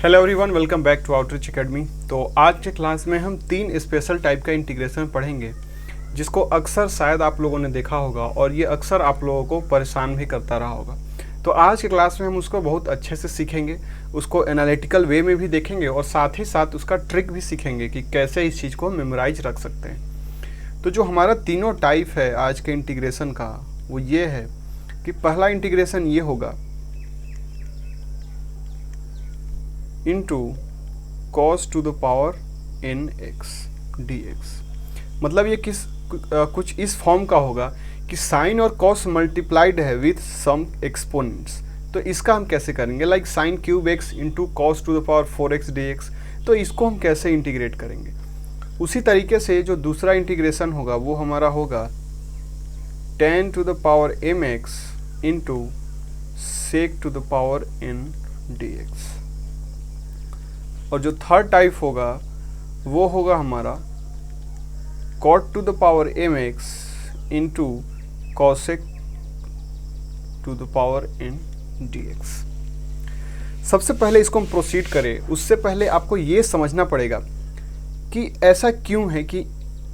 Hello everyone, welcome back to outreach academy. तो आज के क्लास में हम 3 स्पेशल टाइप का इंटीग्रेशन पढ़ेंगे जिसको अक्सर शायद आप लोगों ने देखा होगा और ये अक्सर आप लोगों को परेशान भी करता रहा होगा। तो आज के क्लास में हम उसको बहुत अच्छे से सीखेंगे, उसको एनालिटिकल वे में भी देखेंगे और साथ ही साथ उसका ट्रिक भी सीखेंगे कि कैसे इस चीज़ को मेमोराइज रख सकते हैं। तो जो हमारा तीनों टाइप है आज के इंटीग्रेशन का वो ये है कि पहला इंटीग्रेशन ये होगा into cos to the power n x d x. मतलब ये कुछ इस फॉर्म का होगा कि साइन और कॉस मल्टीप्लाइड है विथ सम एक्सपोनेंट्स। तो इसका हम कैसे करेंगे, like sine cube x into cos to the power 4x dx। तो इसको हम कैसे इंटीग्रेट करेंगे। उसी तरीके से जो दूसरा इंटीग्रेशन होगा वो हमारा होगा tan to the power mx into sec to the power n dx। और जो थर्ड टाइप होगा वो होगा हमारा cot to the power mx into cosec to the power n dx। सबसे पहले इसको हम प्रोसीड करें उससे पहले आपको ये समझना पड़ेगा कि ऐसा क्यों है कि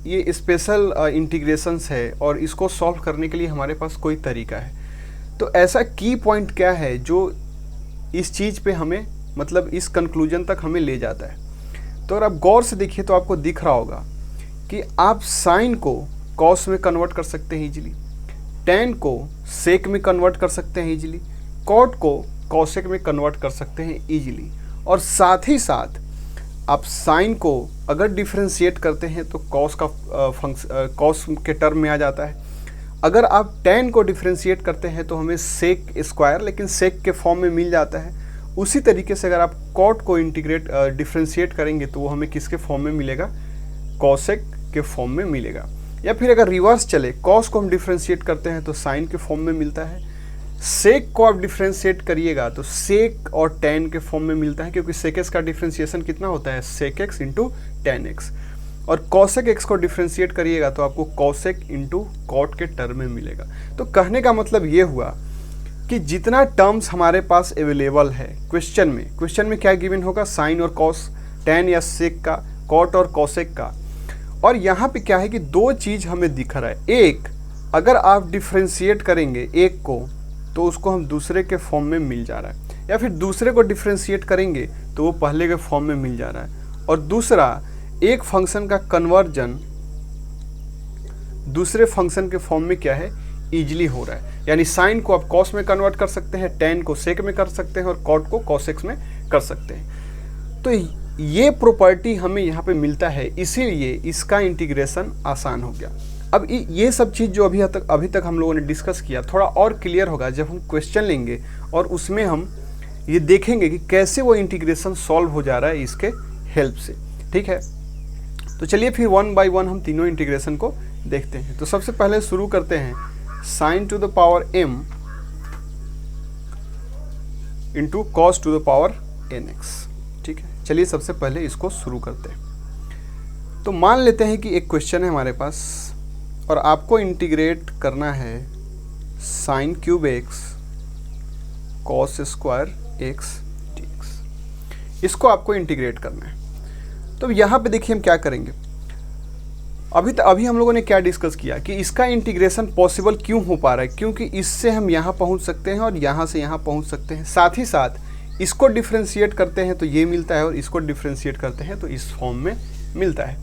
ये स्पेशल इंटीग्रेशंस है और इसको सॉल्व करने के लिए हमारे पास कोई तरीका है। तो ऐसा की पॉइंट क्या है जो इस चीज़ पे हमें मतलब इस कंक्लूजन तक हमें ले जाता है। तो अगर आप गौर से देखिए तो आपको दिख रहा होगा कि आप साइन को कॉस में कन्वर्ट कर सकते हैं इजीली, टैन को सेक में कन्वर्ट कर सकते हैं इजीली, कॉट को कॉसेक में कन्वर्ट कर सकते हैं इजीली। और साथ ही साथ आप साइन को अगर डिफ्रेंशिएट करते हैं तो कॉस का कॉस के टर्म में आ जाता है। अगर आप टैन को डिफ्रेंशिएट करते हैं तो हमें सेक स्क्वायर लेकिन सेक के फॉर्म में मिल जाता है। उसी तरीके से अगर आप कॉट को डिफ्रेंशिएट करेंगे तो वो हमें किसके फॉर्म में मिलेगा, कॉसेक के फॉर्म में मिलेगा। या फिर अगर रिवर्स चले, कॉस को हम डिफ्रेंशिएट करते हैं तो साइन के फॉर्म में मिलता है, सेक को आप डिफ्रेंशिएट करिएगा तो सेक और टैन के फॉर्म में मिलता है, क्योंकि सेक एक्स का डिफ्रेंशिएशन कितना होता है, sec x into tan x. और कॉसेक एक्स को डिफ्रेंशिएट करिएगा तो आपको कॉसेक इंटू कॉट के टर्म में मिलेगा। तो कहने का मतलब ये हुआ कि जितना टर्म्स हमारे पास अवेलेबल है क्वेश्चन में क्या गिवन होगा, साइन और कॉस, टैन या सेक का, कॉट और कॉसेक का। और यहाँ पे क्या है कि दो चीज़ हमें दिख रहा है। एक, अगर आप डिफ्रेंशिएट करेंगे एक को तो उसको हम दूसरे के फॉर्म में मिल जा रहा है, या फिर दूसरे को डिफ्रेंशिएट करेंगे तो वो पहले के फॉर्म में मिल जा रहा है। और दूसरा, एक फंक्शन का कन्वर्जन दूसरे फंक्शन के फॉर्म में क्या है, ईजिली हो रहा है। यानी साइन को आप कॉस में कन्वर्ट कर सकते हैं, टैन को सेक में कर सकते हैं और कॉट को कॉसेक्स में कर सकते हैं। तो ये प्रॉपर्टी हमें यहाँ पे मिलता है, इसीलिए इसका इंटीग्रेशन आसान हो गया। अब ये सब चीज़ जो अभी तक हम लोगों ने डिस्कस किया थोड़ा और क्लियर होगा जब हम क्वेश्चन लेंगे और उसमें हम ये देखेंगे कि कैसे वो इंटीग्रेशन सॉल्व हो जा रहा है इसके हेल्प से। ठीक है, तो चलिए फिर वन बाय वन हम तीनों इंटीग्रेशन को देखते हैं। तो सबसे पहले शुरू करते हैं sign to the power m into cos to the power nx। ठीक है, चलिए सबसे पहले इसको शुरू करते हैं। तो मान लेते हैं कि एक क्वेश्चन है हमारे पास और आपको इंटीग्रेट करना है sine cube x cos square x dx। इसको आपको इंटीग्रेट करना है। तो यहाँ पे देखिए हम क्या करेंगे। अभी हम लोगों ने क्या डिस्कस किया कि इसका इंटीग्रेशन पॉसिबल क्यों हो पा रहा है, क्योंकि इससे हम यहाँ पहुँच सकते हैं और यहाँ से यहाँ पहुँच सकते हैं। साथ ही साथ इसको डिफ्रेंशिएट करते हैं तो ये मिलता है और इसको डिफ्रेंशिएट करते हैं तो इस फॉर्म में मिलता है।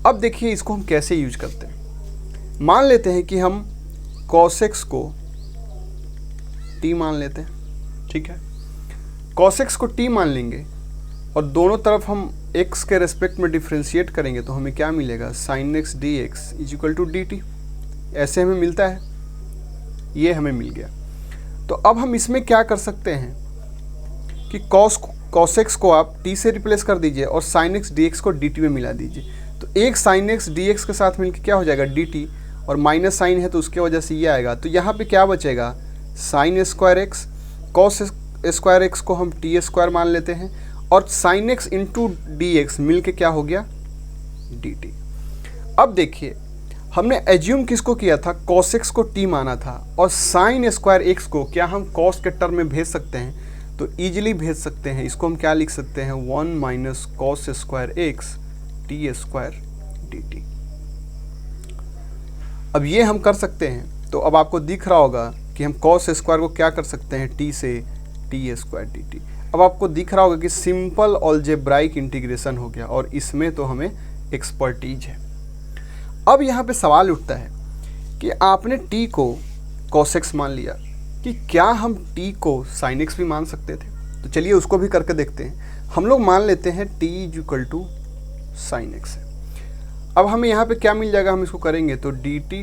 अब देखिए इसको हम कैसे यूज करते हैं। मान लेते हैं कि हम कॉसेक्स को t मान लेते हैं। ठीक है, कॉसेक्स को t मान लेंगे और दोनों तरफ हम x के रेस्पेक्ट में डिफ्रेंशिएट करेंगे तो हमें क्या मिलेगा, sine x d x is equal to d t. ऐसे हमें मिलता है, ये हमें मिल गया। तो अब हम इसमें क्या कर सकते हैं कि कॉसेक्स को आप t से रिप्लेस कर दीजिए और साइन एक्स डी एक्स को डी टी में मिला दीजिए। तो एक साइन एक्स डी एक्स के साथ मिलकर क्या हो जाएगा, डी टी, और माइनस साइन है तो उसके वजह से ये आएगा। तो यहाँ पे क्या बचेगा, sine square x, cos square x को हम टी स्क्वायर मान लेते हैं और sine x into d x मिल के क्या हो गया, डी टी। अब देखिए हमने एज्यूम किसको किया था, कॉस एक्स को टी माना था और साइन स्क्वायर एक्स को क्या हम कॉस के टर्म में भेज सकते हैं। तो ईजिली भेज सकते हैं। इसको हम क्या लिख सकते हैं, 1 minus cos square x T square D T. अब ये हम कर सकते हैं, तो अब आपको दिख रहा होगा कि हम कॉस स्क्वायर को क्या कर सकते हैं, टी से टी स्क्वायर डी टी। अब आपको दिख रहा होगा कि सिंपल अलजेब्राइक इंटीग्रेशन हो गया और इसमें तो हमें एक्सपर्टीज है। अब यहाँ पे सवाल उठता है कि आपने t को cos x मान लिया, कि क्या हम t को sin x भी मान सकते थे? तो चलिए उसको भी करके देखते हैं। हम लोग मान लेते हैं t equal to sine x है। अब हमें यहाँ पे क्या मिल जाएगा, हम इसको करेंगे तो dt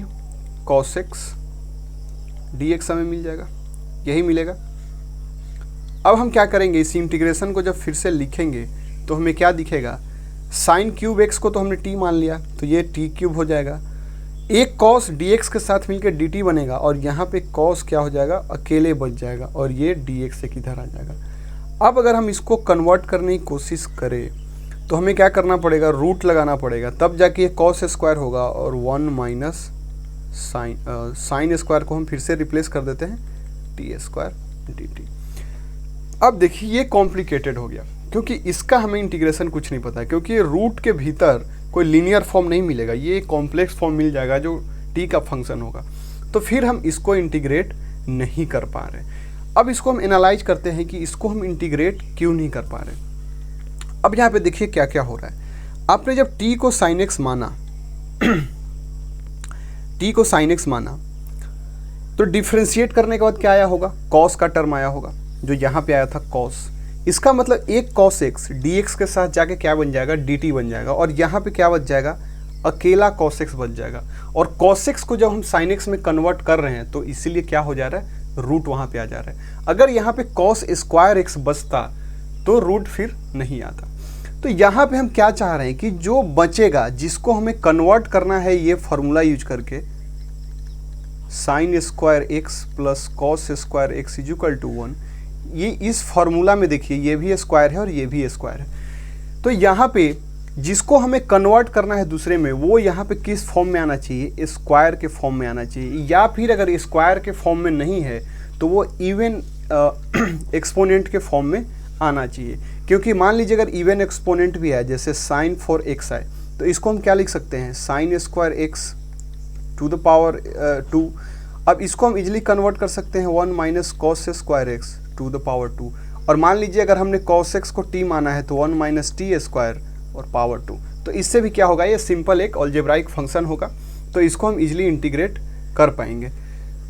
cos x dx हमें मिल जाएगा, यही मिलेगा। अब हम क्या करेंगे, इस इंटीग्रेशन को जब फिर से लिखेंगे तो हमें क्या दिखेगा, साइन क्यूब एक्स को तो हमने t मान लिया, तो ये t क्यूब हो जाएगा। एक कॉस dx के साथ मिलकर dt बनेगा और यहाँ पे कॉस क्या हो जाएगा, अकेले बच जाएगा और ये dx से किधर आ जाएगा। अब अगर हम इसको कन्वर्ट करने की कोशिश करें तो हमें क्या करना पड़ेगा, रूट लगाना पड़ेगा, तब जाके ये कॉस स्क्वायर होगा और 1 माइनस साइन स्क्वायर को हम फिर से रिप्लेस कर देते हैं टी स्क्वायर डी टी। अब देखिए ये कॉम्प्लिकेटेड हो गया, क्योंकि इसका हमें इंटीग्रेशन कुछ नहीं पता है, क्योंकि ये रूट के भीतर कोई लीनियर फॉर्म नहीं मिलेगा, ये कॉम्प्लेक्स फॉर्म मिल जाएगा जो t का फंक्शन होगा। तो फिर हम इसको इंटीग्रेट नहीं कर पा रहे। अब इसको हम एनालाइज करते हैं कि इसको हम इंटीग्रेट क्यों नहीं कर पा रहे। अब यहाँ पे देखिए क्या क्या हो रहा है। आपने जब t को साइन एक्स माना t को साइन एक्स माना तो डिफ्रेंशिएट करने के बाद क्या आया होगा, कॉस का टर्म आया होगा, जो यहाँ पे आया था कॉस। इसका मतलब एक cos x dx के साथ जाके क्या बन जाएगा, dt बन जाएगा और यहाँ पे क्या बच जाएगा, अकेला cos x बच जाएगा। और cos x को जब हम sin x में कन्वर्ट कर रहे हैं तो इसीलिए क्या हो जा रहा है, रूट वहाँ पे आ जा रहा है। अगर यहाँ पे cos स्क्वायर x बचता तो रूट फिर नहीं आता। तो यहाँ पे हम क्या चाह रहे हैं कि जो बचेगा, जिसको हमें कन्वर्ट करना है ये फॉर्मूला यूज करके, sine square x plus cos square x is equal to 1। ये इस फॉर्मूला में देखिए ये भी स्क्वायर है और ये भी स्क्वायर है। तो यहाँ पे जिसको हमें कन्वर्ट करना है दूसरे में, वो यहाँ पे किस फॉर्म में आना चाहिए, स्क्वायर के फॉर्म में आना चाहिए, या फिर अगर स्क्वायर के फॉर्म में नहीं है तो वो इवन एक्सपोनेंट के फॉर्म में आना चाहिए। क्योंकि मान लीजिए अगर इवन एक्सपोनेंट भी है, जैसे साइन 4x है, तो इसको हम क्या लिख सकते हैं, sine square x to the power 2। अब इसको हम इजिली कन्वर्ट कर सकते हैं 1 minus cos square x to the power 2। और मान लीजिए अगर हमने cos x को t माना है तो 1 माइनस टी स्क्वायर और पावर 2। तो इससे भी क्या होगा, ये सिंपल एक अलजेब्राइक फंक्शन होगा, तो इसको हम इजीली इंटीग्रेट कर पाएंगे।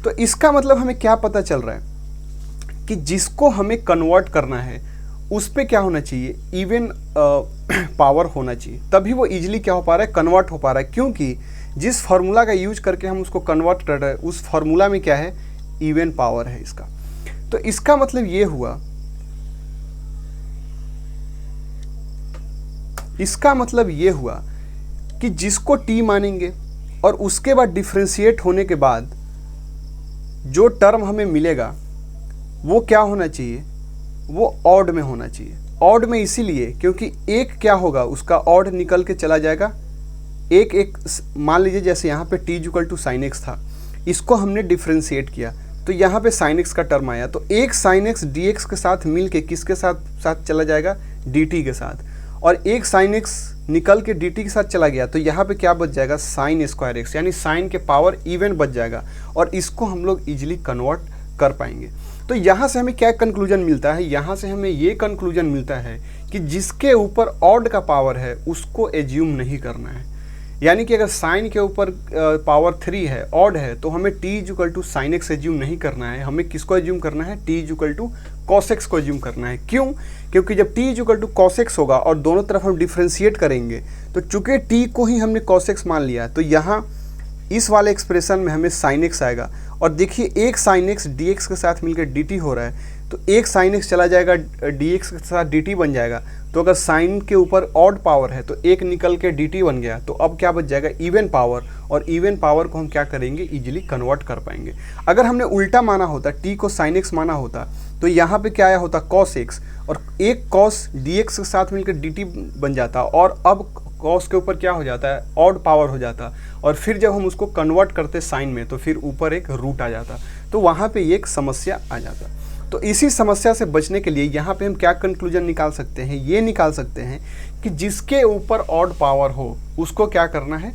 तो इसका मतलब हमें क्या पता चल रहा है कि जिसको हमें कन्वर्ट करना है उस पर क्या होना चाहिए, इवन पावर होना चाहिए, तभी वो इजीली क्या हो पा रहा है, कन्वर्ट हो पा रहा है। क्योंकि जिस फार्मूला का यूज करके हम उसको कन्वर्ट कर रहे हैं उस फार्मूला में क्या है, इवन पावर है इसका। तो इसका मतलब ये हुआ, इसका मतलब ये हुआ कि जिसको t मानेंगे और उसके बाद डिफरेंशिएट होने के बाद जो टर्म हमें मिलेगा वो क्या होना चाहिए, वो ऑड में होना चाहिए। ऑड में इसीलिए क्योंकि एक क्या होगा, उसका ऑड निकल के चला जाएगा। एक मान लीजिए जैसे यहाँ पे t equal to sine x था, इसको हमने डिफरेंशिएट किया तो यहाँ पे साइन एक्स का टर्म आया, तो एक साइन एक्स डी एक्स के साथ मिल के किसके साथ चला जाएगा, डी टी के साथ। और एक साइन एक्स निकल के डी टी के साथ चला गया तो यहाँ पे क्या बच जाएगा, साइन स्क्वायर एक्स, यानी साइन के पावर इवन बच जाएगा और इसको हम लोग इजीली कन्वर्ट कर पाएंगे। तो यहाँ से हमें क्या कंक्लूजन मिलता है, यहाँ से हमें ये कंक्लूजन मिलता है कि जिसके ऊपर ऑड का पावर है उसको एज्यूम नहीं करना है। यानी कि अगर साइन के ऊपर पावर 3 है, ऑड है, तो हमें t equal to sine x assume नहीं करना है, हमें किसको एज्यूम करना है, t equal to cos x को एज्यूम करना है। क्यों, क्योंकि जब t equal to cos x होगा और दोनों तरफ हम डिफ्रेंशिएट करेंगे तो चूंकि t को ही हमने कॉस एक्स मान लिया तो यहाँ इस वाले एक्सप्रेशन में हमें साइन एक्स आएगा। और देखिए एक साइन एक्स डी एक्स के साथ मिलकर डी टी हो रहा है, तो एक साइन एक्स चला जाएगा डी एक्स के साथ डी टी बन जाएगा। तो अगर साइन के ऊपर ऑड पावर है तो एक निकल के डी टी बन गया, तो अब क्या बच जाएगा, इवन पावर। और इवन पावर को हम क्या करेंगे, इजीली कन्वर्ट कर पाएंगे। अगर हमने उल्टा माना होता, टी को साइन एक्स माना होता, तो यहाँ पे क्या आया होता, कॉस एक्स, और एक कॉस डी एक्स के साथ मिलकर डी टी बन जाता, और अब कॉस के ऊपर क्या हो जाता है, ऑड पावर हो जाता, और फिर जब हम उसको कन्वर्ट करते साइन में तो फिर ऊपर एक रूट आ जाता, तो वहाँ पे एक समस्या आ जाता। तो इसी समस्या से बचने के लिए यहाँ पे हम क्या कंक्लूजन निकाल सकते हैं, ये निकाल सकते हैं कि जिसके ऊपर ऑड पावर हो उसको क्या करना है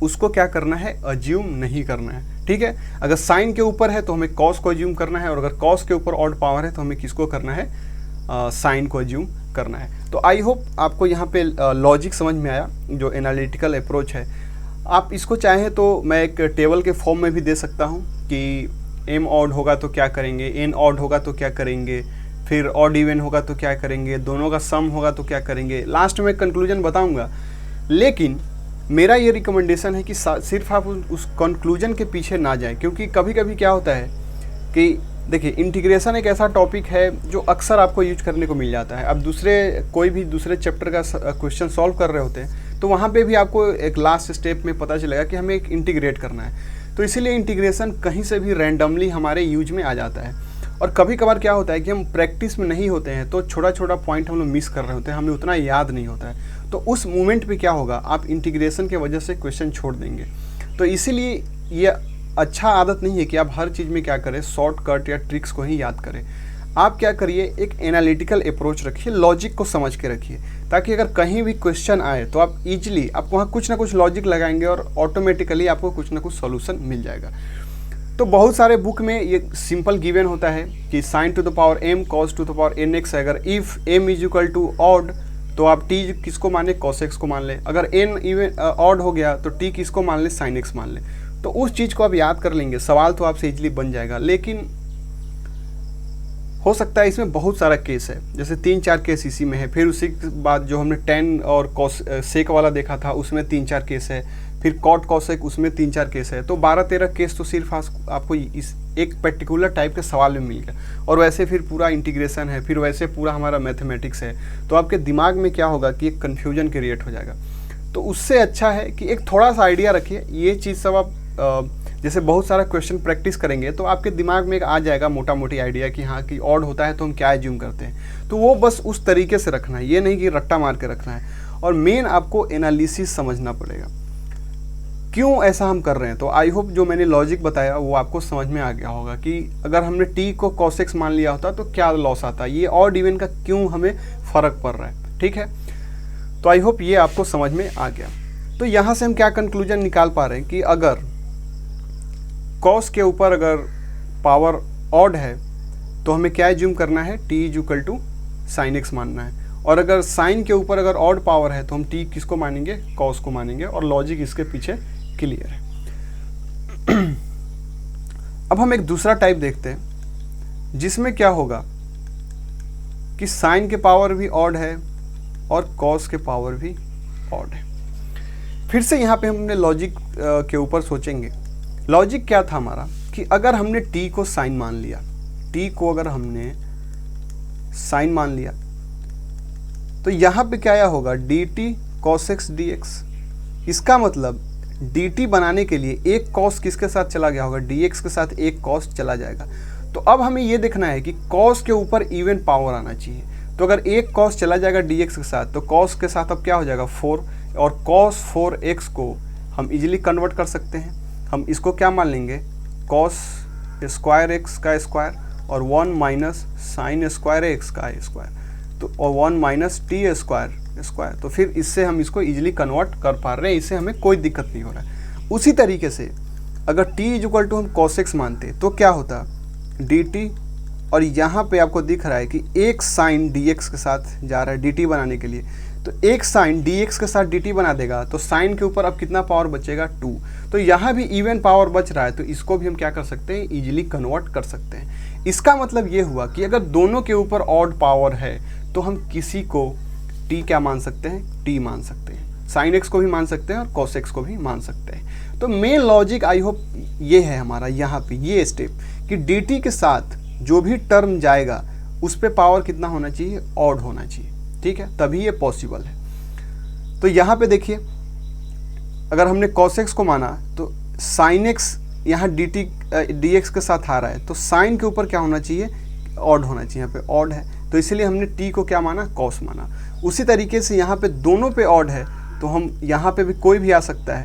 उसको क्या करना है, अज्यूम नहीं करना है। ठीक है, अगर साइन के ऊपर है तो हमें कॉस को अज्यूम करना है, और अगर कॉस के ऊपर ऑड पावर है तो हमें किसको करना है, साइन को अज्यूम करना है। तो आई होप आपको यहाँ पे लॉजिक समझ में आया, जो एनालिटिकल अप्रोच है। आप इसको चाहें तो मैं एक टेबल के फॉर्म में भी दे सकता हूँ कि एम ऑड होगा तो क्या करेंगे, एन ऑड होगा तो क्या करेंगे, फिर ऑड इवन होगा तो क्या करेंगे, दोनों का सम होगा तो क्या करेंगे। लास्ट में कंक्लूजन बताऊंगा, लेकिन मेरा ये रिकमेंडेशन है कि सिर्फ आप उस कंक्लूजन के पीछे ना जाएं, क्योंकि कभी कभी क्या होता है कि देखिए इंटीग्रेशन एक ऐसा टॉपिक है जो अक्सर आपको यूज करने को मिल जाता है। अब कोई भी दूसरे चैप्टर का क्वेश्चन सॉल्व कर रहे होते हैं तो वहाँ पे भी आपको एक लास्ट स्टेप में पता चलेगा कि हमें एक इंटीग्रेट करना है। तो इसीलिए इंटीग्रेशन कहीं से भी रैंडमली हमारे यूज में आ जाता है, और कभी कभार क्या होता है कि हम प्रैक्टिस में नहीं होते हैं तो छोटा छोटा पॉइंट हम लोग मिस कर रहे होते हैं, हमें उतना याद नहीं होता है। तो उस मोमेंट पे क्या होगा, आप इंटीग्रेशन के वजह से क्वेश्चन छोड़ देंगे। तो इसीलिए ये अच्छा आदत नहीं है कि आप हर चीज़ में क्या करें, शॉर्टकट या ट्रिक्स को ही याद करें। आप क्या करिए, एक एनालिटिकल अप्रोच रखिए, लॉजिक को समझ के रखिए, ताकि अगर कहीं भी क्वेश्चन आए तो आप इजीली आप वहाँ कुछ ना कुछ लॉजिक लगाएंगे और ऑटोमेटिकली आपको कुछ ना कुछ सॉल्यूशन मिल जाएगा। तो बहुत सारे बुक में ये सिंपल गिवन होता है कि sine to the power m cos to the power nx है। अगर if m is equal to odd तो आप t किसको मान ले, cos x को मान ले। अगर n इवन ऑड हो गया तो t किसको मान ले, sin x मान ले। तो उस चीज़ को आप याद कर लेंगे, सवाल तो आपसे इजीली बन जाएगा। लेकिन हो सकता है इसमें बहुत सारा केस है, जैसे 3-4 केस इसी में है, फिर उसी के बाद जो हमने tan और cos sec वाला देखा था उसमें 3-4 केस है, फिर cot cos sec उसमें 3-4 केस है। तो 12-13 केस तो सिर्फ आपको इस एक पर्टिकुलर टाइप के सवाल में मिल गया। और वैसे फिर पूरा इंटीग्रेशन है, फिर वैसे पूरा हमारा मैथमेटिक्स है, तो आपके दिमाग में क्या होगा कि एक कन्फ्यूजन क्रिएट हो जाएगा। तो उससे अच्छा है कि एक थोड़ा सा आइडिया रखिए। ये चीज़ सब आप जैसे बहुत सारा क्वेश्चन प्रैक्टिस करेंगे तो आपके दिमाग में एक आ जाएगा मोटा मोटी आइडिया कि हाँ कि ऑड होता है तो हम क्या एज्यूम करते हैं। तो वो बस उस तरीके से रखना है, ये नहीं कि रट्टा मार के रखना है। और मेन आपको एनालिसिस समझना पड़ेगा, क्यों ऐसा हम कर रहे हैं। तो आई होप जो मैंने लॉजिक बताया वो आपको समझ में आ गया होगा कि अगर हमने टी को cos x मान लिया होता तो क्या लॉस आता, ये ऑड इवन का क्यों हमें फ़र्क पड़ रहा है। ठीक है, तो आई होप ये आपको समझ में आ गया। तो यहाँ से हम क्या कंक्लूजन निकाल पा रहे हैं कि अगर cos के ऊपर अगर पावर ऑड है तो हमें क्या एज्यूम करना है, t is equal to sine x मानना है। और अगर साइन के ऊपर अगर ऑड पावर है तो हम t किसको मानेंगे, cos को मानेंगे। और लॉजिक इसके पीछे क्लियर है। अब हम एक दूसरा टाइप देखते हैं जिसमें क्या होगा कि साइन के पावर भी ऑड है और cos के पावर भी ऑड है। फिर से यहाँ पे हमने लॉजिक के ऊपर सोचेंगे। लॉजिक क्या था हमारा कि अगर हमने t को साइन मान लिया, t को अगर हमने साइन मान लिया तो यहाँ पे क्या होगा, dt cos x dx। इसका मतलब dt बनाने के लिए एक cos किसके साथ चला गया होगा, dx के साथ एक cos चला जाएगा। तो अब हमें ये देखना है कि cos के ऊपर इवन पावर आना चाहिए। तो अगर एक cos चला जाएगा dx के साथ तो cos के साथ अब क्या हो जाएगा 4, और cos 4x को हम इजीली कन्वर्ट कर सकते हैं। हम इसको क्या मान लेंगे, cos स्क्वायर x का स्क्वायर और 1 माइनस साइन स्क्वायर x का स्क्वायर, तो और 1 माइनस टी स्क्वायर स्क्वायर। तो फिर इससे हम इसको इजीली कन्वर्ट कर पा रहे हैं, इससे हमें कोई दिक्कत नहीं हो रहा है। उसी तरीके से अगर t इज इक्वल टू हम cos x मानते तो क्या होता, dt, और यहाँ पे आपको दिख रहा है कि एक साइन dx के साथ जा रहा है dt बनाने के लिए। तो एक साइन dx के साथ dt बना देगा तो साइन के ऊपर अब कितना पावर बचेगा, 2। तो यहाँ भी इवन पावर बच रहा है, तो इसको भी हम क्या कर सकते हैं, इजीली कन्वर्ट कर सकते हैं। इसका मतलब ये हुआ कि अगर दोनों के ऊपर ऑड पावर है तो हम किसी को t क्या मान सकते हैं, t मान सकते हैं, साइन x को भी मान सकते हैं और cos x को भी मान सकते हैं। तो मेन लॉजिक आई होप ये है हमारा यहाँ पे ये स्टेप कि dt के साथ जो भी टर्म जाएगा उस पे पावर कितना होना चाहिए, ऑड होना चाहिए। ठीक है, तभी ये पॉसिबल है। तो यहाँ पे देखिए अगर हमने cos x को माना तो sin x यहाँ dx के साथ आ रहा है, तो साइन के ऊपर क्या होना चाहिए, ऑड होना चाहिए। यहाँ पे ऑड है तो इसलिए हमने t को क्या माना, cos माना। उसी तरीके से यहाँ पे दोनों पे ऑड है तो हम यहाँ पे भी कोई भी आ सकता है,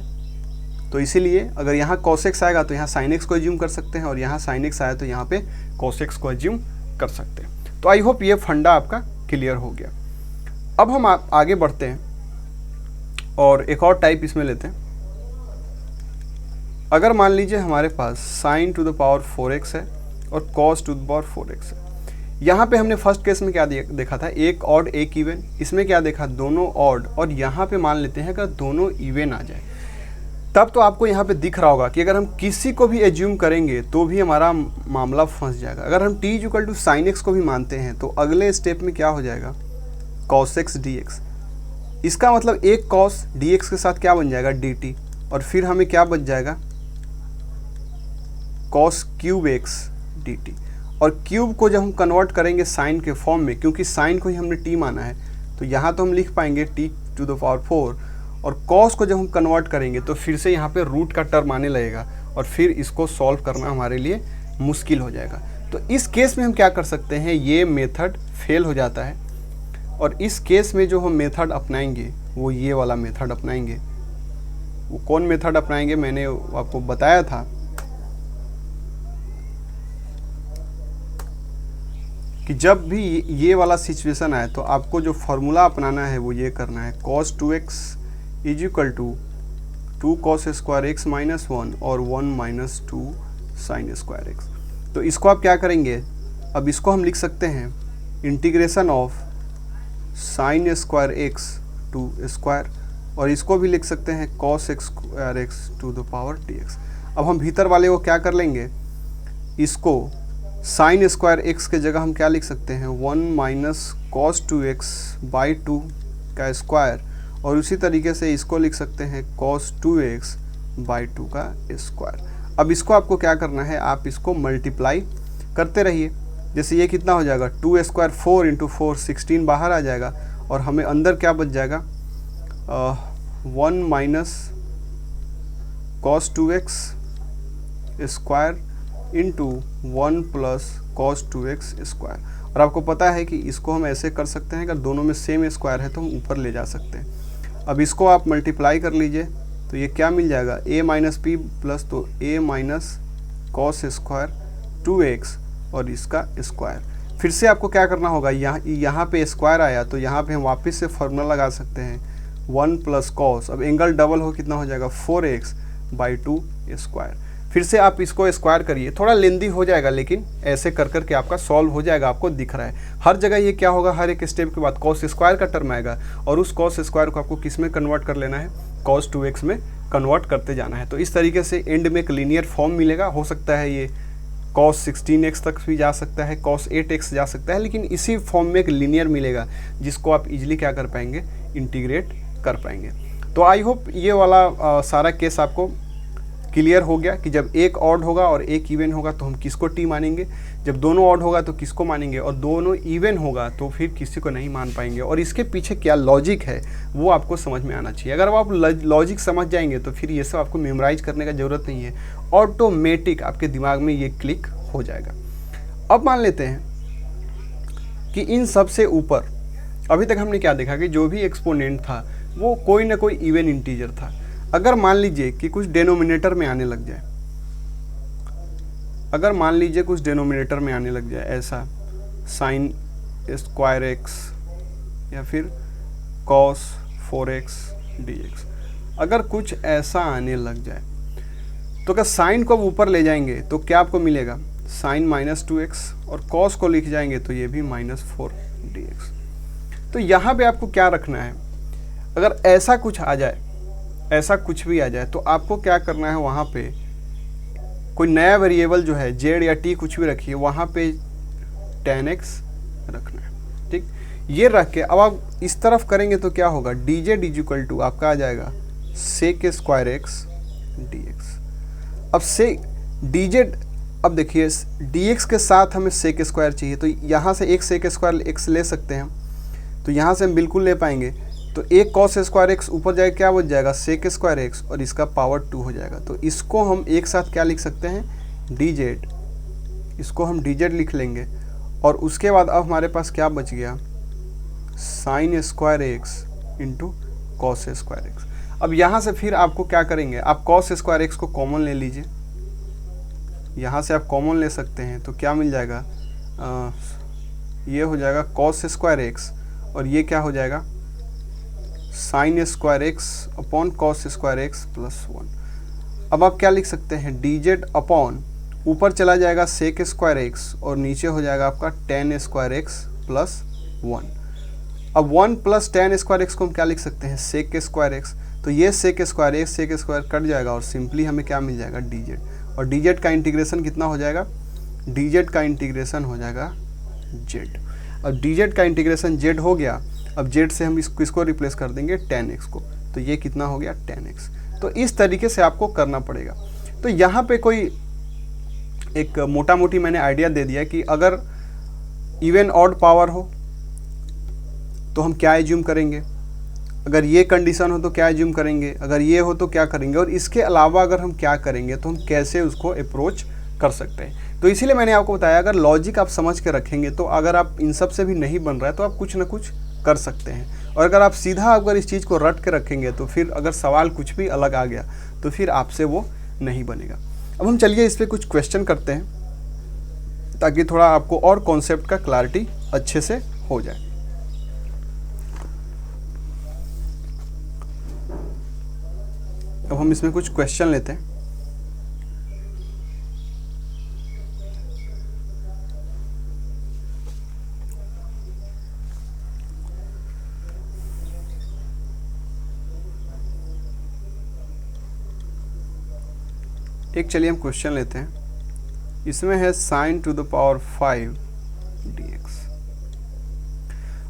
तो इसीलिए अगर यहाँ cos x आएगा तो यहाँ sin x को एज्यूम कर सकते हैं, और यहाँ sin x आया तो यहाँ पे cos x को एज्यूम कर सकते हैं। तो आई होप ये फंडा आपका क्लियर हो गया। अब हम आगे बढ़ते हैं और एक और टाइप इसमें लेते हैं। अगर मान लीजिए हमारे पास sin to the power 4x है और cos to the power 4x है। यहाँ पे हमने फर्स्ट केस में क्या देखा था, एक ऑड एक इवन। इसमें क्या देखा, दोनों ऑड, और यहाँ पे मान लेते हैं अगर दोनों इवन आ जाए, तब तो आपको यहाँ पे दिख रहा होगा कि अगर हम किसी को भी एज्यूम करेंगे तो भी हमारा मामला फंस जाएगा। अगर हम t equal to sine x को भी मानते हैं तो अगले स्टेप में क्या हो जाएगा, cos x dx। इसका मतलब एक cos dx के साथ क्या बन जाएगा, dt, और फिर हमें क्या बच जाएगा, cos क्यूब x dt। और क्यूब को जब हम कन्वर्ट करेंगे साइन के फॉर्म में, क्योंकि साइन को ही हमने t माना है, तो यहाँ तो हम लिख पाएंगे t टू द पावर 4, और cos को जब हम कन्वर्ट करेंगे तो फिर से यहाँ पे रूट का टर्म आने लगेगा, और फिर इसको सॉल्व करना हमारे लिए मुश्किल हो जाएगा। तो इस केस में हम क्या कर सकते हैं, ये मेथड फेल हो जाता है, और इस केस में जो हम मेथड अपनाएंगे वो ये वाला मेथड अपनाएंगे। वो कौन मेथड अपनाएंगे, मैंने आपको बताया था कि जब भी ये वाला सिचुएशन आए तो आपको जो फॉर्मूला अपनाना है वो ये करना है, cos 2x is equal to 2 cos square x minus 1 और 1 माइनस 2 साइन स्क्वायर एक्स। तो इसको आप क्या करेंगे, अब इसको हम लिख सकते हैं integration of sine square x to square, और इसको भी लिख सकते हैं cos square x to the power dx। अब हम भीतर वाले को क्या कर लेंगे, इसको साइन स्क्वायर एक्स के जगह हम क्या लिख सकते हैं, 1 माइनस cos 2x बाई 2 का स्क्वायर, और उसी तरीके से इसको लिख सकते हैं cos 2x बाई 2 का स्क्वायर। अब इसको आपको क्या करना है, आप इसको मल्टीप्लाई करते रहिए। जैसे ये कितना हो जाएगा, 2 स्क्वायर 4 इंटू 4 16 बाहर आ जाएगा, और हमें अंदर क्या बच जाएगा, 1 minus cos 2x square into 1 plus cos 2x square. और आपको पता है कि इसको हम ऐसे कर सकते हैं, अगर दोनों में सेम स्क्वायर है तो हम ऊपर ले जा सकते हैं। अब इसको आप मल्टीप्लाई कर लीजिए तो ये क्या मिल जाएगा, a माइनस पी प्लस, तो a minus cos square 2x और इसका स्क्वायर। फिर से आपको क्या करना होगा, यहाँ पे स्क्वायर आया तो यहाँ पे हम वापस से फॉर्मूला लगा सकते हैं 1 प्लस cos। अब एंगल डबल हो कितना हो जाएगा, 4x बाई 2 स्क्वायर। फिर से आप इसको स्क्वायर करिए, थोड़ा लेंदी हो जाएगा लेकिन ऐसे कर करके आपका सॉल्व हो जाएगा। आपको दिख रहा है हर जगह ये क्या होगा, हर एक स्टेप के बाद cos स्क्वायर का टर्म आएगा, और उस cos स्क्वायर को आपको किस में कन्वर्ट कर लेना है, cos 2x में कन्वर्ट करते जाना है। तो इस तरीके से एंड में एक लीनियर फॉर्म मिलेगा। हो सकता है ये cos 16x तक भी जा सकता है, cos 8x जा सकता है, लेकिन इसी फॉर्म में एक लीनियर मिलेगा जिसको आप इजीली क्या कर पाएंगे, इंटीग्रेट कर पाएंगे। तो आई होप ये वाला सारा केस आपको क्लियर हो गया कि जब एक ऑड होगा और एक इवन होगा तो हम किसको टी मानेंगे, जब दोनों ऑड होगा तो किसको मानेंगे, और दोनों इवन होगा तो फिर किसी को नहीं मान पाएंगे। और इसके पीछे क्या लॉजिक है वो आपको समझ में आना चाहिए। अगर आप लॉजिक समझ जाएंगे तो फिर ये सब आपको मेमोराइज करने का ज़रूरत नहीं है, ऑटोमेटिक आपके दिमाग में ये क्लिक हो जाएगा। अब मान लेते हैं कि इन सबसे ऊपर अभी तक हमने क्या देखा कि जो भी एक्सपोनेंट था वो कोई ना कोई इवन इंटीजर था। अगर मान लीजिए कि कुछ डेनोमिनेटर में आने लग जाए, अगर मान लीजिए कुछ डेनोमिनेटर में आने लग जाए, ऐसा साइन स्क्वायर एक्स या फिर cos 4x dx, अगर कुछ ऐसा आने लग जाए तो अगर साइन को ऊपर ले जाएंगे तो क्या आपको मिलेगा, साइन माइनस 2x, और cos को लिख जाएंगे तो ये भी माइनस 4 dx। तो यहाँ पे आपको क्या रखना है, अगर ऐसा कुछ आ जाए, ऐसा कुछ भी आ जाए, तो आपको क्या करना है, वहाँ पे कोई नया वेरिएबल जो है z या t कुछ भी रखिए, वहाँ पे tan x रखना है। ठीक, ये रख के अब आप इस तरफ करेंगे तो क्या होगा, dz इज इक्वल टू आपका आ जाएगा sec स्क्वायर x dx। अब से dz, अब देखिए dx के साथ हमें sec स्क्वायर चाहिए, तो यहाँ से एक sec स्क्वायर x ले सकते हैं, तो यहाँ से हम बिल्कुल ले पाएंगे। तो एक cos स्क्वायर एक्स ऊपर जाएगा, क्या बच जाएगा, sec स्क्वायर एक्स, और इसका पावर 2 हो जाएगा। तो इसको हम एक साथ क्या लिख सकते हैं, dz, इसको हम dz लिख लेंगे, और उसके बाद अब हमारे पास क्या बच गया, sign square x into cos square x. अब यहाँ से फिर आपको क्या करेंगे, आप cos स्क्वायर एक्स को कॉमन ले लीजिए, यहाँ से आप कॉमन ले सकते हैं तो क्या मिल जाएगा, ये हो जाएगा cos स्क्वायर एक्स और ये क्या हो जाएगा sign square x upon cos square x plus 1। अब आप क्या लिख सकते हैं, डी जेड अपॉन ऊपर चला जाएगा सेक स्क्वायर एक्स और नीचे हो जाएगा आपका टेन स्क्वायर एक्स प्लस 1। अब 1 प्लस टेन स्क्वायर एक्स को हम क्या लिख सकते हैं, सेक स्क्वायर एक्स, तो ये sec square x sec square cut जाएगा और सिंपली हमें क्या मिल जाएगा डी जेड, और डी जेड का इंटीग्रेशन कितना हो जाएगा, डी जेड का इंटीग्रेशन हो जाएगा जेड। अब डी जेड का इंटीग्रेशन जेड हो गया, अब जेड से हम इसको रिप्लेस कर देंगे टेन एक्स को, तो ये कितना हो गया टेन एक्स। तो इस तरीके से आपको करना पड़ेगा। तो यहाँ पे कोई एक मोटा मोटी मैंने आइडिया दे दिया कि अगर इवन ऑड पावर हो तो हम क्या एज्यूम करेंगे, अगर ये कंडीशन हो तो क्या एज्यूम करेंगे, अगर ये हो तो क्या करेंगे, और इसके अलावा अगर हम क्या करेंगे तो हम कैसे उसको अप्रोच कर सकते हैं। तो इसीलिए मैंने आपको बताया अगर लॉजिक आप समझ के रखेंगे तो अगर आप इन सब से भी नहीं बन रहा है तो आप कुछ ना कुछ कर सकते हैं, और अगर आप सीधा अगर इस चीज़ को रट के रखेंगे तो फिर अगर सवाल कुछ भी अलग आ गया तो फिर आपसे वो नहीं बनेगा। अब हम चलिए इस पर कुछ क्वेश्चन करते हैं ताकि थोड़ा आपको और कॉन्सेप्ट का क्लैरिटी अच्छे से हो जाए। अब हम इसमें कुछ क्वेश्चन लेते हैं। एक चलिए हम क्वेश्चन लेते हैं। इसमें है sign to the power 5 dx।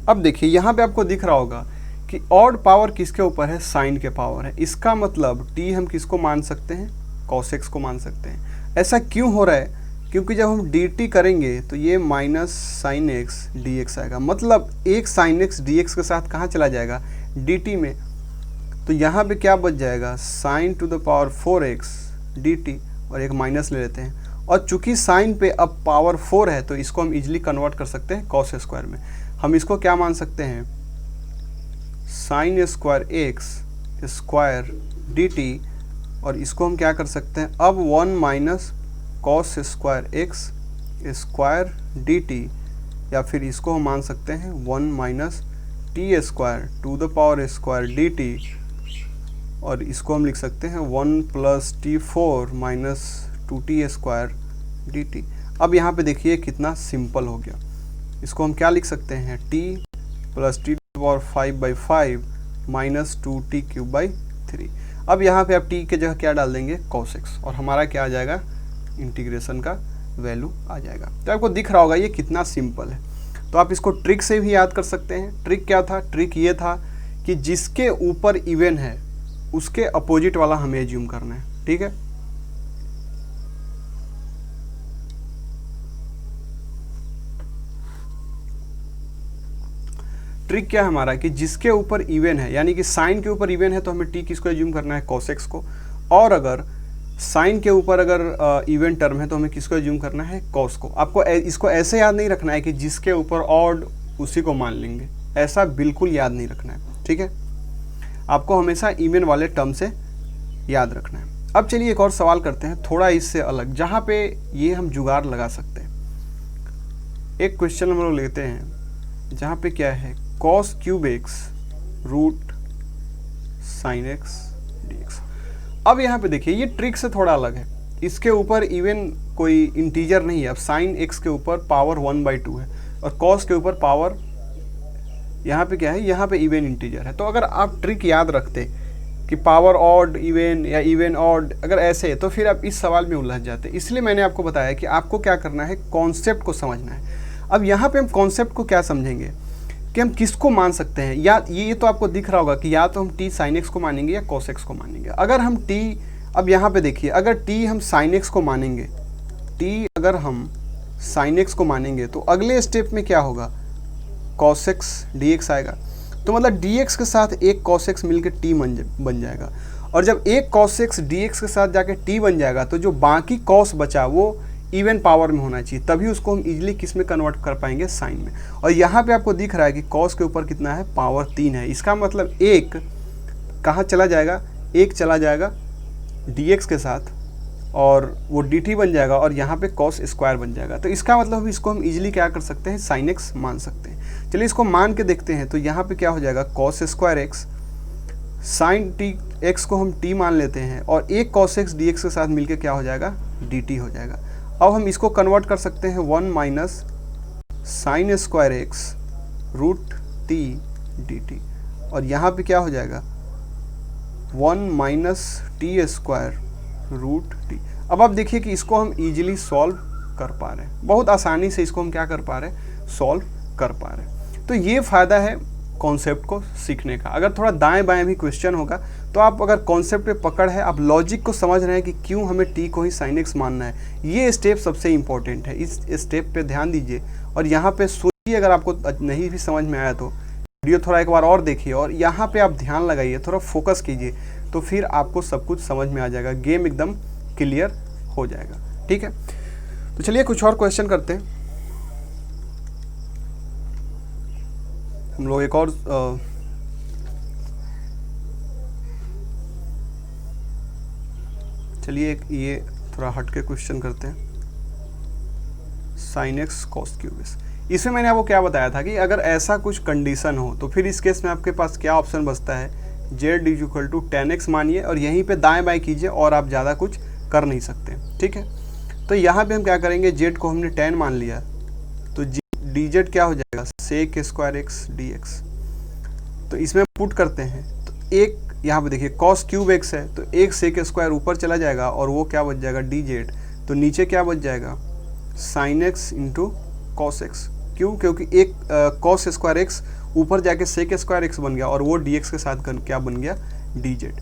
अब देखिए यहाँ पे आपको दिख रहा होगा कि ऑड पावर किसके ऊपर है, साइन के पावर है। इसका मतलब t हम किसको मान सकते हैं, cos x को मान सकते हैं। ऐसा क्यों हो रहा है, क्योंकि जब हम dt करेंगे तो ये माइनस साइन एक्स dx आएगा, मतलब एक साइन एक्स dx के साथ कहाँ चला जाएगा, dt में। तो यहाँ पे क्या बच जाएगा, sign to the power 4x dt, और एक माइनस ले लेते हैं। और चूंकि साइन पे अब पावर 4 है तो इसको हम इजीली कन्वर्ट कर सकते हैं कॉस स्क्वायर में। हम इसको क्या मान सकते हैं, sine square x square dt, और इसको हम क्या कर सकते हैं अब 1 minus cos square x square dt, या फिर इसको हम मान सकते हैं 1 minus t square to the power square dt, और इसको हम लिख सकते हैं 1 plus t 4 minus 2t square dt। अब यहाँ पे देखिए कितना सिंपल हो गया। इसको हम क्या लिख सकते हैं, t plus T power 5/5 minus 2t cube by 3। अब यहाँ पे आप t के जगह क्या डाल देंगे, cos x, और हमारा क्या आ जाएगा, इंटीग्रेशन का वैल्यू आ जाएगा। तो आपको दिख रहा होगा ये कितना सिंपल है। तो आप इसको ट्रिक से भी याद कर सकते हैं। ट्रिक क्या था, ट्रिक ये था कि जिसके ऊपर इवन है उसके अपोजिट वाला हमें एज्यूम करना है, ठीक है। ट्रिक क्या है हमारा कि जिसके ऊपर इवन है, यानी कि साइन के ऊपर इवन है तो हमें टी किसको एज्यूम करना है, cos x को, और अगर साइन के ऊपर अगर इवन टर्म है तो हमें किसको एज्यूम करना है, cos को। आपको इसको ऐसे याद नहीं रखना है कि जिसके ऊपर ऑड उसी को मान लेंगे, ऐसा बिल्कुल याद नहीं रखना है, ठीक है। आपको हमेशा इवन वाले टर्म से याद रखना है। अब चलिए एक और सवाल करते हैं थोड़ा इससे अलग, जहाँ पे ये हम जुगाड़ लगा सकते हैं। एक क्वेश्चन हम लोग लेते हैं जहाँ पे क्या है, cos cube x root sine x dx। अब यहाँ पे देखिए ये ट्रिक से थोड़ा अलग है। इसके ऊपर इवन कोई इंटीजर नहीं है। अब साइन एक्स के ऊपर पावर 1/2 है और cos के ऊपर पावर यहाँ पे क्या है, यहाँ पे इवन इंटीजर है। तो अगर आप ट्रिक याद रखते कि पावर ऑड इवन या इवन ऑड, अगर ऐसे है तो फिर आप इस सवाल में उलझ जाते। इसलिए मैंने आपको बताया कि आपको क्या करना है, कॉन्सेप्ट को समझना है। अब यहाँ पे हम कॉन्सेप्ट को क्या समझेंगे कि हम किसको मान सकते हैं, या ये तो आपको दिख रहा होगा कि या तो हम टी साइन एक्स को मानेंगे या cos x को मानेंगे। अगर हम टी, अब यहाँ पे देखिए, अगर टी हम साइन एक्स को मानेंगे, टी अगर हम साइन एक्स को मानेंगे तो अगले स्टेप में क्या होगा, cos x dx आएगा। तो मतलब dx के साथ एक cos x मिलकर t बन जाएगा, और जब एक cos x dx के साथ जाके t बन जाएगा तो जो बाकी cos बचा वो इवन पावर में होना चाहिए, तभी उसको हम इजीली किस में कन्वर्ट कर पाएंगे, साइन में। और यहाँ पे आपको दिख रहा है कि cos के ऊपर कितना है, पावर 3 है। इसका मतलब एक कहाँ चला जाएगा, एक चला जाएगा dx के साथ और वो dt बन जाएगा और यहाँ पे cos स्क्वायर बन जाएगा। तो इसका मतलब इसको हम इजीली क्या कर सकते हैं, sin x मान सकते हैं। चलिए इसको मान के देखते हैं। तो यहाँ पे क्या हो जाएगा, cos square x, sin t x को हम t मान लेते हैं और एक cos x dx के साथ मिलके क्या हो जाएगा, dt हो जाएगा। अब हम इसको कन्वर्ट कर सकते हैं 1 minus sine square x root t dt और यहाँ पे क्या हो जाएगा 1 minus t square root t. अब आप देखिए कि इसको हम इजीली सॉल्व कर पा रहे हैं, बहुत आसानी से इसको हम क्या कर पा रहे हैं, सॉल्व कर पा रहे हैं। तो ये फ़ायदा है कॉन्सेप्ट को सीखने का। अगर थोड़ा दाएं बाएं भी क्वेश्चन होगा तो आप अगर कॉन्सेप्ट पे पकड़ है, आप लॉजिक को समझ रहे हैं कि क्यों हमें टी को ही साइन एक्स मानना है, ये स्टेप सबसे इम्पोर्टेंट है। इस स्टेप पे ध्यान दीजिए और यहाँ पे सोचिए, अगर आपको नहीं भी समझ में आया तो वीडियो थोड़ा एक बार और देखिए और यहाँ पे आप ध्यान लगाइए, थोड़ा फोकस कीजिए, तो फिर आपको सब कुछ समझ में आ जाएगा, गेम एकदम क्लियर हो जाएगा। ठीक है, तो चलिए कुछ और क्वेश्चन करते हैं हम लोग। एक और चलिए एक ये थोड़ा हट के क्वेश्चन करते हैं, sine x cos cube x. इसमें मैंने आपको क्या बताया था कि अगर ऐसा कुछ कंडीशन हो तो फिर इस केस में आपके पास क्या ऑप्शन बचता है, z is equal to ten x मानिए और यहीं पे दाएं बाएं कीजिए और आप ज़्यादा कुछ कर नहीं सकते। ठीक है, तो यहाँ पे हम क्या करेंगे, जेड को हमने 10 मान लिया तो डी जेड क्या हो जाएगा, sec square x d x. तो इसमें पुट करते हैं तो एक यहाँ पे देखिए कॉस क्यूब एक्स है तो एक सेक स्क्वायर ऊपर चला जाएगा और वो क्या बच जाएगा, डी जेड। तो नीचे क्या बच जाएगा, sign x into cos x. क्यों, क्योंकि एक कॉस स्क्वायर एक्स ऊपर जाके सेक स्क्वायर एक्स बन गया और वो डी एक्स के साथ क्या बन गया, डी जेड।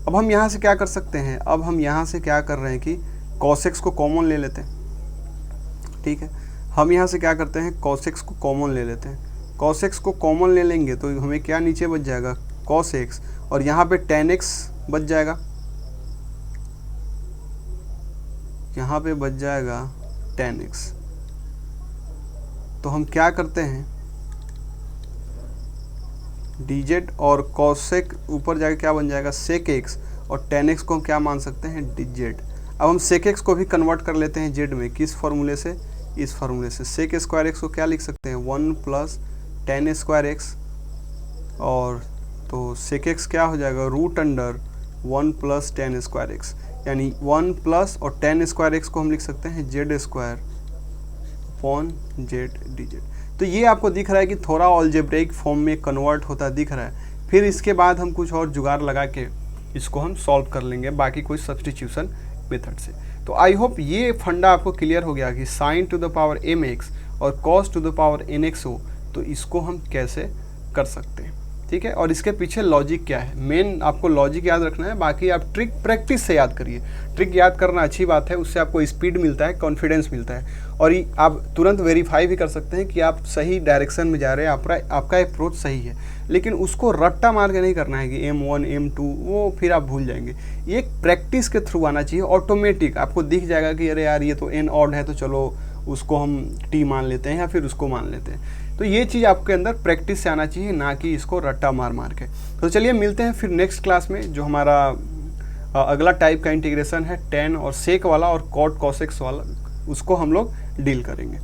अब हम यहाँ से क्या कर सकते हैं, अब हम यहाँ से क्या कर रहे हैं कि कॉस एक्स को कॉमन ले लेते हैं। ठीक है, हम यहाँ से क्या करते हैं, कॉस एक्स को कॉमन ले लेते हैं। कॉस एक्स को कॉमन ले लेंगे तो हमें क्या नीचे बच जाएगा, कॉस एक्स और यहाँ पे टेन एक्स बच जाएगा, यहाँ पे बच जाएगा टेन एक्स। तो हम क्या करते हैं, डी जेड और कॉसेक ऊपर जाके क्या बन जाएगा, सेक एक्स और टेन एक्स को हम क्या मान सकते हैं, डी जेड। अब हम सेक एक्स को भी कन्वर्ट कर लेते हैं जेड में, किस फॉर्मूले से, इस फार्मूले से। सेक स्क्वायर एक्स को क्या लिख सकते हैं, 1 प्लस टेन स्क्वायर एक्स और तो सेक एक्स क्या हो जाएगा, root under 1 plus ten square x, यानी 1 प्लस और टेन स्क्वायर एक्स को हम लिख सकते हैं Z square upon Z D Z. तो ये आपको दिख रहा है कि थोड़ा अलजेब्रिक फॉर्म में कन्वर्ट होता दिख रहा है। फिर इसके बाद हम कुछ और जुगाड़ लगा के इसको हम सॉल्व कर लेंगे, बाकी कोई सब्स्टिट्यूशन मेथड से। तो आई होप ये फंडा आपको क्लियर हो गया कि sine to the power m x और cos to the power n x हो तो इसको हम कैसे कर सकते हैं। ठीक है, और इसके पीछे लॉजिक क्या है, मेन आपको लॉजिक याद रखना है, बाकी आप ट्रिक प्रैक्टिस से याद करिए। ट्रिक याद करना अच्छी बात है, उससे आपको स्पीड मिलता है, कॉन्फिडेंस मिलता है और आप तुरंत वेरीफाई भी कर सकते हैं कि आप सही डायरेक्शन में जा रहे हैं, आपका अप्रोच सही है। लेकिन उसको रट्टा मार के नहीं करना है कि M1 M2, वो फिर आप भूल जाएंगे। ये एक प्रैक्टिस के थ्रू आना चाहिए, ऑटोमेटिक आपको दिख जाएगा कि अरे यार ये तो n ऑड है तो चलो उसको हम t मान लेते हैं या फिर उसको मान लेते हैं। तो ये चीज़ आपके अंदर प्रैक्टिस से आना चाहिए, ना कि इसको रट्टा मार मार के। तो चलिए मिलते हैं फिर नेक्स्ट क्लास में, जो हमारा अगला टाइप का इंटीग्रेशन है टेन और सेक वाला और कॉट कॉसेक्स वाला, उसको हम लोग डील करेंगे।